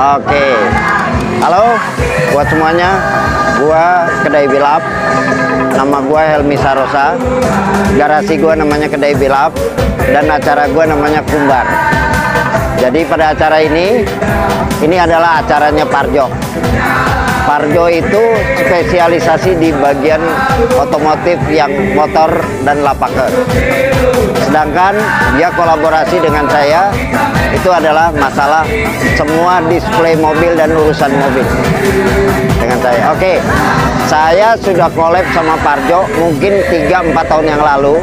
Oke. Halo buat semuanya. Gua Kedai Bilap. Nama gua Helmi Sarosa. Garasi gua namanya Kedai Bilap dan acara gua namanya Kumbar. Jadi pada acara ini adalah acaranya Parjo. Parjo itu spesialisasi di bagian otomotif yang motor dan lapaker. Sedangkan dia kolaborasi dengan saya itu adalah masalah semua display mobil dan urusan mobil dengan saya. Oke, saya sudah collab sama Parjo mungkin 3-4 tahun yang lalu.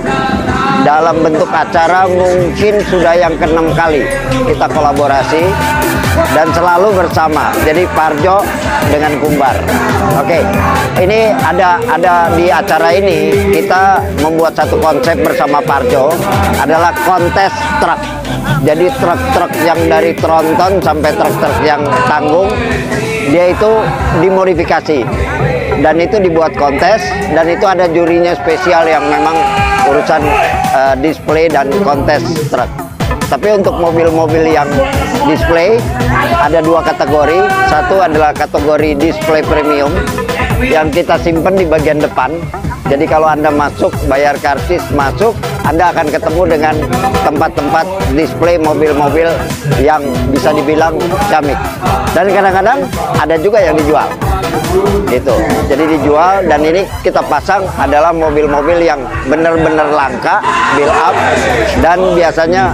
Dalam bentuk acara mungkin sudah yang ke-6 kali kita kolaborasi dan selalu bersama. Jadi Parjo dengan Kumbar. Oke, ini ada di acara ini kita membuat satu konsep bersama Parjo adalah kontes truk. Jadi truk-truk yang dari tronton sampai truk-truk yang tanggung dia itu dimodifikasi dan itu dibuat kontes dan itu ada jurinya spesial yang memang urusan display dan kontes truk. Tapi untuk mobil-mobil yang display ada 2 kategori. Satu adalah kategori display premium yang kita simpan di bagian depan. Jadi kalau Anda masuk, bayar karcis masuk, Anda akan ketemu dengan tempat-tempat display mobil-mobil yang bisa dibilang ciamik. Dan kadang-kadang ada juga yang dijual. Gitu. Jadi dijual dan ini kita pasang adalah mobil-mobil yang benar-benar langka, build up dan biasanya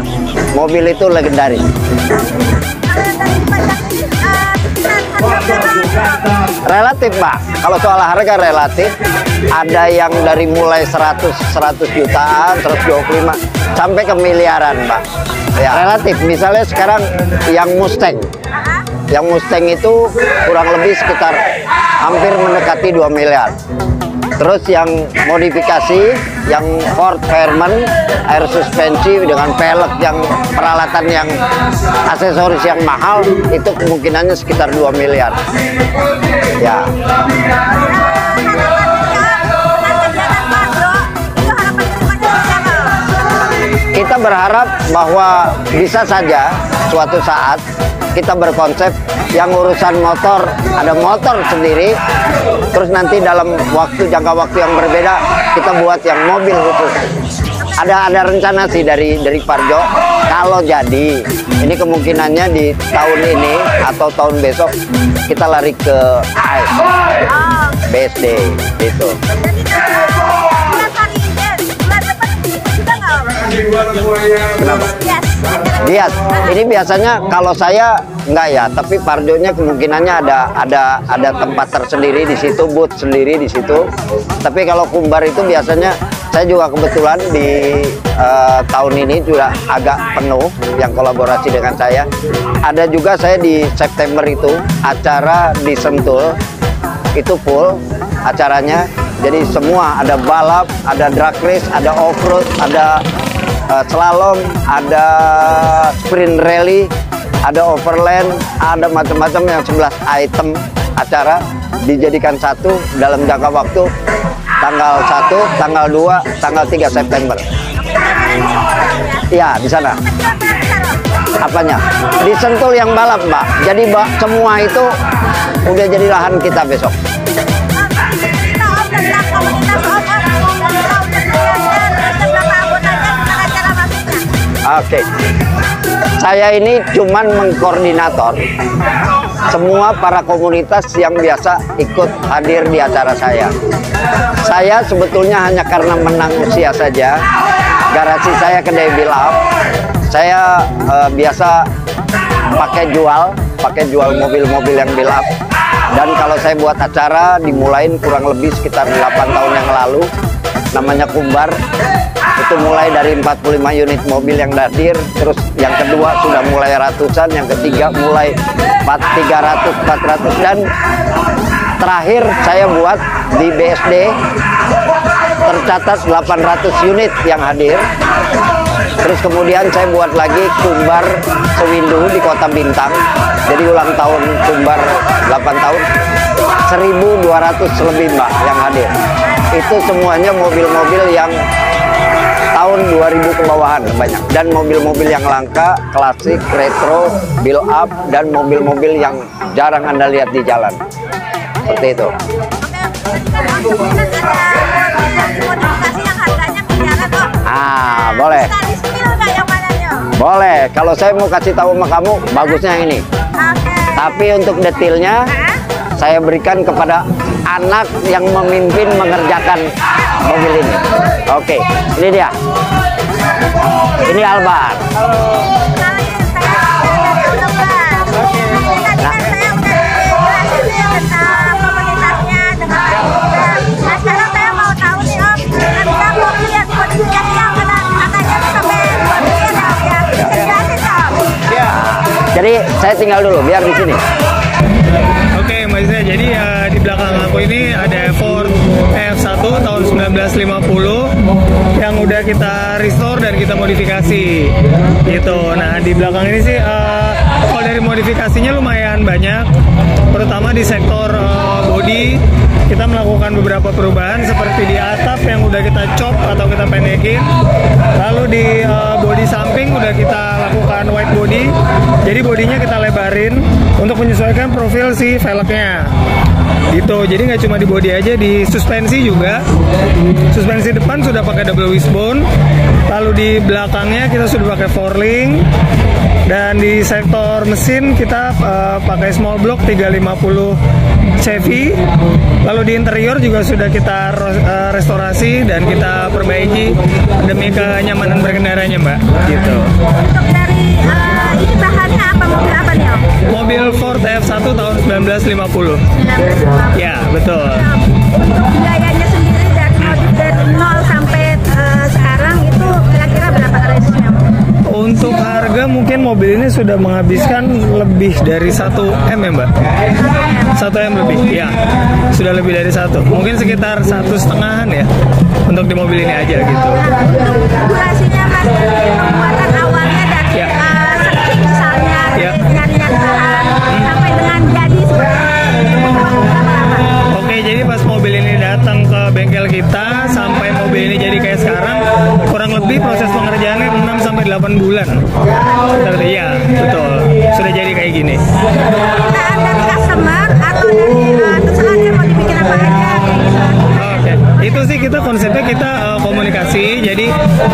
mobil itu legendaris. Relatif, Pak. Kalau soal harga relatif, ada yang dari mulai 100 jutaan, 125 sampai ke miliaran, Pak. Ya, relatif. Misalnya sekarang yang Mustang. Yang Mustang itu kurang lebih sekitar hampir mendekati 2 miliar. Terus yang modifikasi, yang Ford Fairmont, air suspensi dengan pelek yang peralatan yang aksesoris yang mahal, itu kemungkinannya sekitar 2 miliar. Ya. Kita berharap bahwa bisa saja suatu saat kita berkonsep yang urusan motor, ada motor sendiri, terus nanti dalam jangka waktu yang berbeda kita buat yang mobil khusus. Ada rencana sih dari Parjo. Kalau jadi, ini kemungkinannya di tahun ini atau tahun besok kita lari ke AS, BSD itu. Kenapa? Lihat, ini biasanya kalau saya enggak ya, tapi Parjonya kemungkinannya ada tempat tersendiri di situ, booth sendiri di situ. Tapi kalau Kumbar itu biasanya saya juga kebetulan di tahun ini juga agak penuh yang kolaborasi dengan saya. Ada juga saya di September itu acara di Sentul itu full acaranya. Jadi semua ada balap, ada drag race, ada off-road, ada slalom, ada sprint rally, ada overland, ada macam-macam yang 11 item acara dijadikan satu dalam jangka waktu tanggal 1, tanggal 2, tanggal 3 September. Iya, di sana. Apanya? Di Sentul yang balap, Mbak. Jadi semua itu udah jadi lahan kita besok. Oke, saya ini cuman mengkoordinator semua para komunitas yang biasa ikut hadir di acara saya. Saya sebetulnya hanya karena menang usia saja. Garasi saya Kedai Bilap. Saya biasa pakai jual mobil-mobil yang bilap. Dan kalau saya buat acara dimulain kurang lebih sekitar 8 tahun yang lalu, namanya Kumbar. Itu mulai dari 45 unit mobil yang hadir, terus yang kedua sudah mulai ratusan, yang ketiga mulai 300-400, dan terakhir saya buat di BSD tercatat 800 unit yang hadir. Terus kemudian saya buat lagi Kumbar Sewindu di Kota Bintang, jadi ulang tahun Kumbar 8 tahun, 1.200 lebih, Mbak, yang hadir. Itu semuanya mobil-mobil yang tahun 2000 ke bawahan banyak. Dan mobil-mobil yang langka, klasik, retro, build up, dan mobil-mobil yang jarang Anda lihat di jalan. Seperti itu. Ah, boleh. Boleh. Kalau saya mau kasih tahu sama kamu, bagusnya yang ini. Tapi untuk detailnya, saya berikan kepada anak yang memimpin mengerjakan mobil ini. Oke, ini dia. Ini Albar. Jadi saya tinggal dulu, biar di sini. Oke, Mbak Zia, jadi di belakang aku ini ada Ford F1 tahun 1950 yang udah kita restore dan kita modifikasi gitu. Nah, di belakang ini sih kalau dari modifikasinya lumayan banyak, terutama di sektor bodi. Kita melakukan beberapa perubahan seperti di atap yang udah kita chop atau kita pendekin, lalu di bodi samping udah kita lakukan white body, jadi bodinya kita lebarin untuk menyesuaikan profil si velgnya gitu. Jadi nggak cuma di bodi aja, di suspensi juga. Suspensi depan sudah pakai double wishbone, lalu di belakangnya kita sudah pakai four-link, dan di sektor mesin kita pakai small block 350 Chevy. Lalu di interior juga sudah kita restorasi dan kita perbaiki demi kenyamanan berkendaranya, Mbak. Gitu. Untuk dari ini bahannya apa, mobil apa nih, Om? Mobil Ford F1 tahun 1950. Ya, betul. Untuk biayanya sendiri dari 0 sampai sekarang itu kira-kira berapa range-nya? Untuk harga mungkin mobil ini sudah menghabiskan lebih dari 1M ya, Mbak? 1M lebih, ya. Sudah lebih dari 1. Mungkin sekitar 1,5-an ya untuk di mobil ini aja gitu. Untuk durasinya, Mas, dari pembuatan awalnya dari setting misalnya, nyari-nyari bahan sampai dengan jadi Oke, jadi pas mobil ini datang ke bengkel kita sampai mobil ini jadi kayak sekarang, kurang lebih proses pengerjaannya 6 sampai 8 bulan. Iya, betul. Sudah jadi kayak gini. permintaan dari customer atau dari terserah dia mau dibikin apa aja kayak gitu. Oke, itu sih kita konsepnya kita komunikasi. Jadi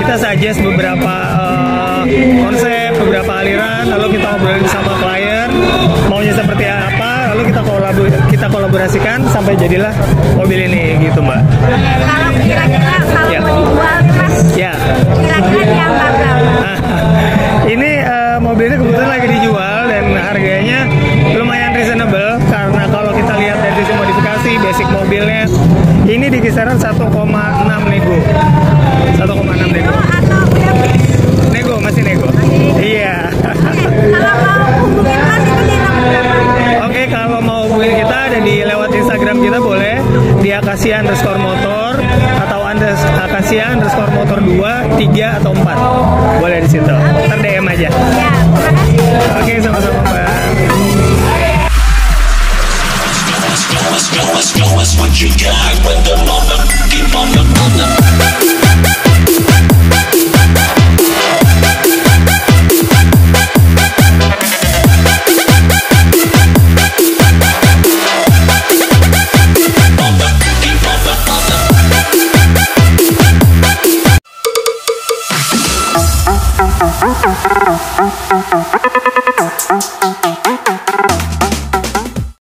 kita suggest beberapa konsep, beberapa aliran, lalu kita ngobrolin sama klien maunya seperti apa, lalu kita kolaborasikan sampai jadilah mobil ini gitu, Mbak. Kalau kira-kira kalau Ya. mau dijual nih, Mas, Ya. kira-kira di angka berapa? Ini mobil ini kebetulan lagi dijual dan harganya lumayan reasonable karena kalau kita lihat dari sisi modifikasi basic mobilnya ini di kisaran 1,6 nego. 1,6 nego. Atau udah Nego, masih nego. Iya. kalau mau hubungin Mas itu di nomor berapa? Oke, kalau mau hubungin kita ada di lewat Instagram kita boleh di @akasia_motor atau @akasia_motor 2, 3 atau 4. Boleh di situ. Ntar DM aja. Ya, terima kasih. Oke, sama-sama, Mbak. Thank you.